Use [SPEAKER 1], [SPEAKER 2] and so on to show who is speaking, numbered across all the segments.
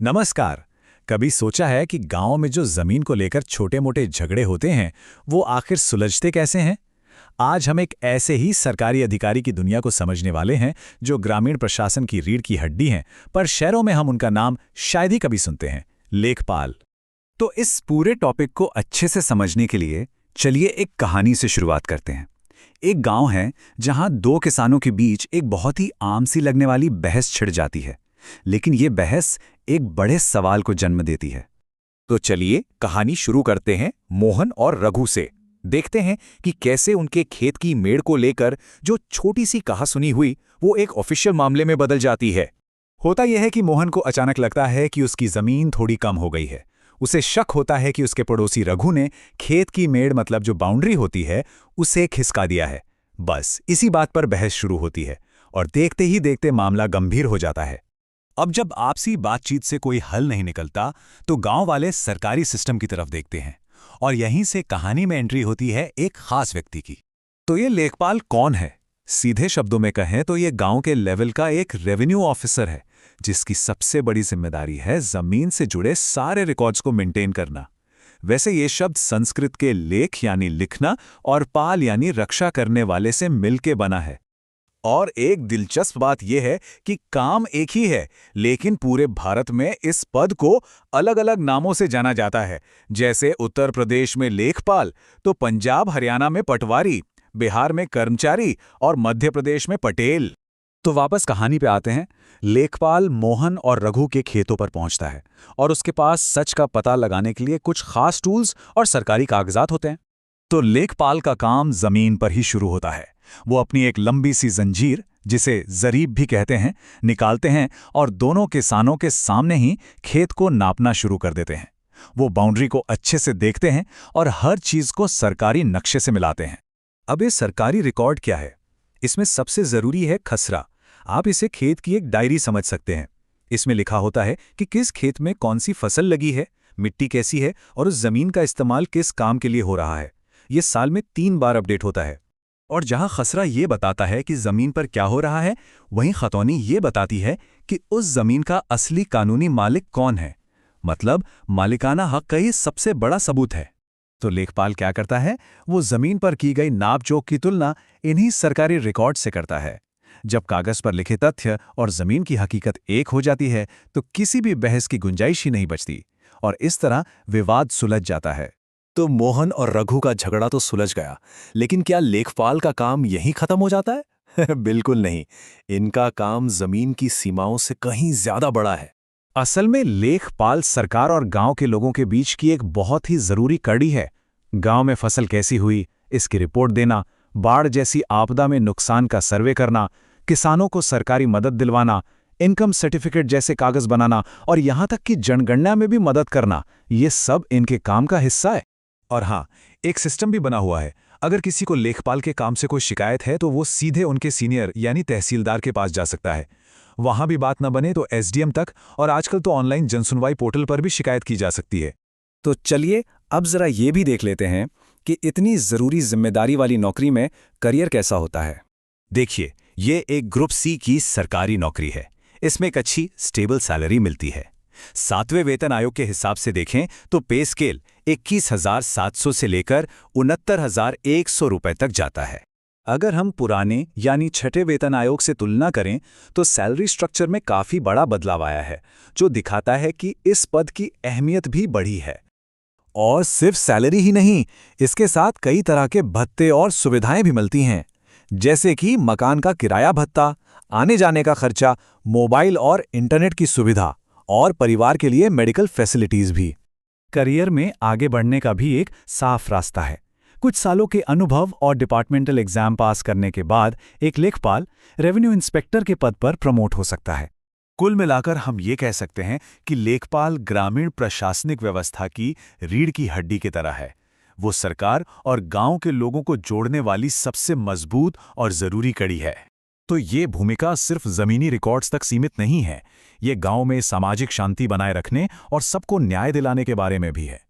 [SPEAKER 1] नमस्कार। कभी सोचा है कि गांव में जो जमीन को लेकर छोटे मोटे झगड़े होते हैं वो आखिर सुलझते कैसे हैं? आज हम एक ऐसे ही सरकारी अधिकारी की दुनिया को समझने वाले हैं जो ग्रामीण प्रशासन की रीढ़ की हड्डी हैं, पर शहरों में हम उनका नाम शायद ही कभी सुनते हैं, लेखपाल। तो इस पूरे टॉपिक को अच्छे से समझने के लिए चलिए एक कहानी से शुरुआत करते हैं। एक गांव है जहां दो किसानों के बीच एक बहुत ही आम सी लगने वाली बहस छिड़ जाती है, लेकिन ये बहस एक बड़े सवाल को जन्म देती है। तो चलिए कहानी शुरू करते हैं मोहन और रघु से। देखते हैं कि कैसे उनके खेत की मेड़ को लेकर जो छोटी सी कहासुनी हुई वो एक ऑफिशियल मामले में बदल जाती है। होता यह है कि मोहन को अचानक लगता है कि उसकी जमीन थोड़ी कम हो गई है। उसे शक होता है कि उसके पड़ोसी रघु ने खेत की मेड़ मतलब जो बाउंड्री होती है उसे खिसका दिया है। बस इसी बात पर बहस शुरू होती है और देखते ही देखते मामला गंभीर हो जाता है। अब जब आपसी बातचीत से कोई हल नहीं निकलता तो गांव वाले सरकारी सिस्टम की तरफ देखते हैं और यहीं से कहानी में एंट्री होती है एक खास व्यक्ति की। तो ये लेखपाल कौन है? सीधे शब्दों में कहें तो ये गांव के लेवल का एक रेवेन्यू ऑफिसर है, जिसकी सबसे बड़ी जिम्मेदारी है जमीन से जुड़े सारे रिकॉर्ड्स को मेंटेन करना। वैसे ये शब्द संस्कृत के लेख यानी लिखना और पाल यानी रक्षा करने वाले से मिलके बना है। और एक दिलचस्प बात यह है कि काम एक ही है, लेकिन पूरे भारत में इस पद को अलग अलग नामों से जाना जाता है। जैसे उत्तर प्रदेश में लेखपाल, तो पंजाब हरियाणा में पटवारी, बिहार में कर्मचारी और मध्य प्रदेश में पटेल। तो वापस कहानी पे आते हैं। लेखपाल मोहन और रघु के खेतों पर पहुंचता है और उसके पास सच का पता लगाने के लिए कुछ खास टूल्स और सरकारी कागजात होते हैं। तो लेखपाल का काम जमीन पर ही शुरू होता है। वो अपनी एक लंबी सी जंजीर, जिसे जरीब भी कहते हैं, निकालते हैं और दोनों किसानों के सामने ही खेत को नापना शुरू कर देते हैं। वो बाउंड्री को अच्छे से देखते हैं और हर चीज को सरकारी नक्शे से मिलाते हैं। अब ये सरकारी रिकॉर्ड क्या है? इसमें सबसे जरूरी है खसरा। आप इसे खेत की एक डायरी समझ सकते हैं। इसमें लिखा होता है कि किस खेत में कौन सी फसल लगी है, मिट्टी कैसी है और उस जमीन का इस्तेमाल किस काम के लिए हो रहा है। ये साल में 3 बार अपडेट होता है। और जहां खसरा ये बताता है कि जमीन पर क्या हो रहा है, वहीं खतौनी ये बताती है कि उस जमीन का असली कानूनी मालिक कौन है। मतलब मालिकाना हक का ये सबसे बड़ा सबूत है। तो लेखपाल क्या करता है? वो जमीन पर की गई नापजोख की तुलना इन्हीं सरकारी रिकॉर्ड से करता है। जब कागज पर लिखे तथ्य और जमीन की हकीकत एक हो जाती है तो किसी भी बहस की गुंजाइश ही नहीं बचती और इस तरह विवाद सुलझ जाता है। तो मोहन और रघु का झगड़ा तो सुलझ गया, लेकिन क्या लेखपाल का काम यहीं खत्म हो जाता है? बिल्कुल नहीं। इनका काम जमीन की सीमाओं से कहीं ज्यादा बड़ा है। असल में लेखपाल सरकार और गांव के लोगों के बीच की एक बहुत ही जरूरी कड़ी है। गांव में फसल कैसी हुई, इसकी रिपोर्ट देना, बाढ़ जैसी आपदा में नुकसान का सर्वे करना, किसानों को सरकारी मदद दिलवाना, इनकम सर्टिफिकेट जैसे कागज बनाना और यहां तक कि जनगणना में भी मदद करना, ये सब इनके काम का हिस्सा है। और हाँ, एक सिस्टम भी बना हुआ है। अगर किसी को लेखपाल के काम से कोई शिकायत है तो वो सीधे उनके सीनियर यानी तहसीलदार के पास जा सकता है। वहां भी बात न बने तो एसडीएम तक, और आजकल तो ऑनलाइन जनसुनवाई पोर्टल पर भी शिकायत की जा सकती है। तो चलिए अब जरा ये भी देख लेते हैं कि इतनी जरूरी जिम्मेदारी वाली नौकरी में करियर कैसा होता है। देखिए, ये एक ग्रुप सी की सरकारी नौकरी है। इसमें एक अच्छी स्टेबल सैलरी मिलती है। 7वें वेतन आयोग के हिसाब से देखें तो पे स्केल 21,700 से लेकर 69,100 रुपए तक जाता है। अगर हम पुराने यानी 6ठे वेतन आयोग से तुलना करें तो सैलरी स्ट्रक्चर में काफी बड़ा बदलाव आया है, जो दिखाता है कि इस पद की अहमियत भी बढ़ी है। और सिर्फ सैलरी ही नहीं, इसके साथ कई तरह के भत्ते और सुविधाएं भी मिलती हैं, जैसे कि मकान का किराया भत्ता, आने जाने का खर्चा, मोबाइल और इंटरनेट की सुविधा और परिवार के लिए मेडिकल फैसिलिटीज भी। करियर में आगे बढ़ने का भी एक साफ रास्ता है। कुछ सालों के अनुभव और डिपार्टमेंटल एग्जाम पास करने के बाद एक लेखपाल रेवेन्यू इंस्पेक्टर के पद पर प्रमोट हो सकता है। कुल मिलाकर हम ये कह सकते हैं कि लेखपाल ग्रामीण प्रशासनिक व्यवस्था की रीढ़ की हड्डी की तरह है। वो सरकार और गांव के लोगों को जोड़ने वाली सबसे मजबूत और जरूरी कड़ी है। तो ये भूमिका सिर्फ जमीनी रिकॉर्ड्स तक सीमित नहीं है। ये गांव में सामाजिक शांति बनाए रखने और सबको न्याय दिलाने के बारे में भी है।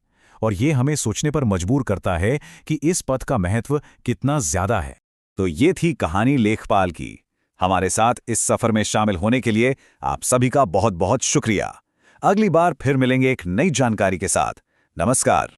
[SPEAKER 1] और ये हमें सोचने पर मजबूर करता है कि इस पद का महत्व कितना ज्यादा है। तो ये थी कहानी लेखपाल की। हमारे साथ इस सफर में शामिल होने के लिए आप सभी का बहुत बहुत शुक्रिया। अगली बार फिर मिलेंगे एक नई जानकारी के साथ। नमस्कार।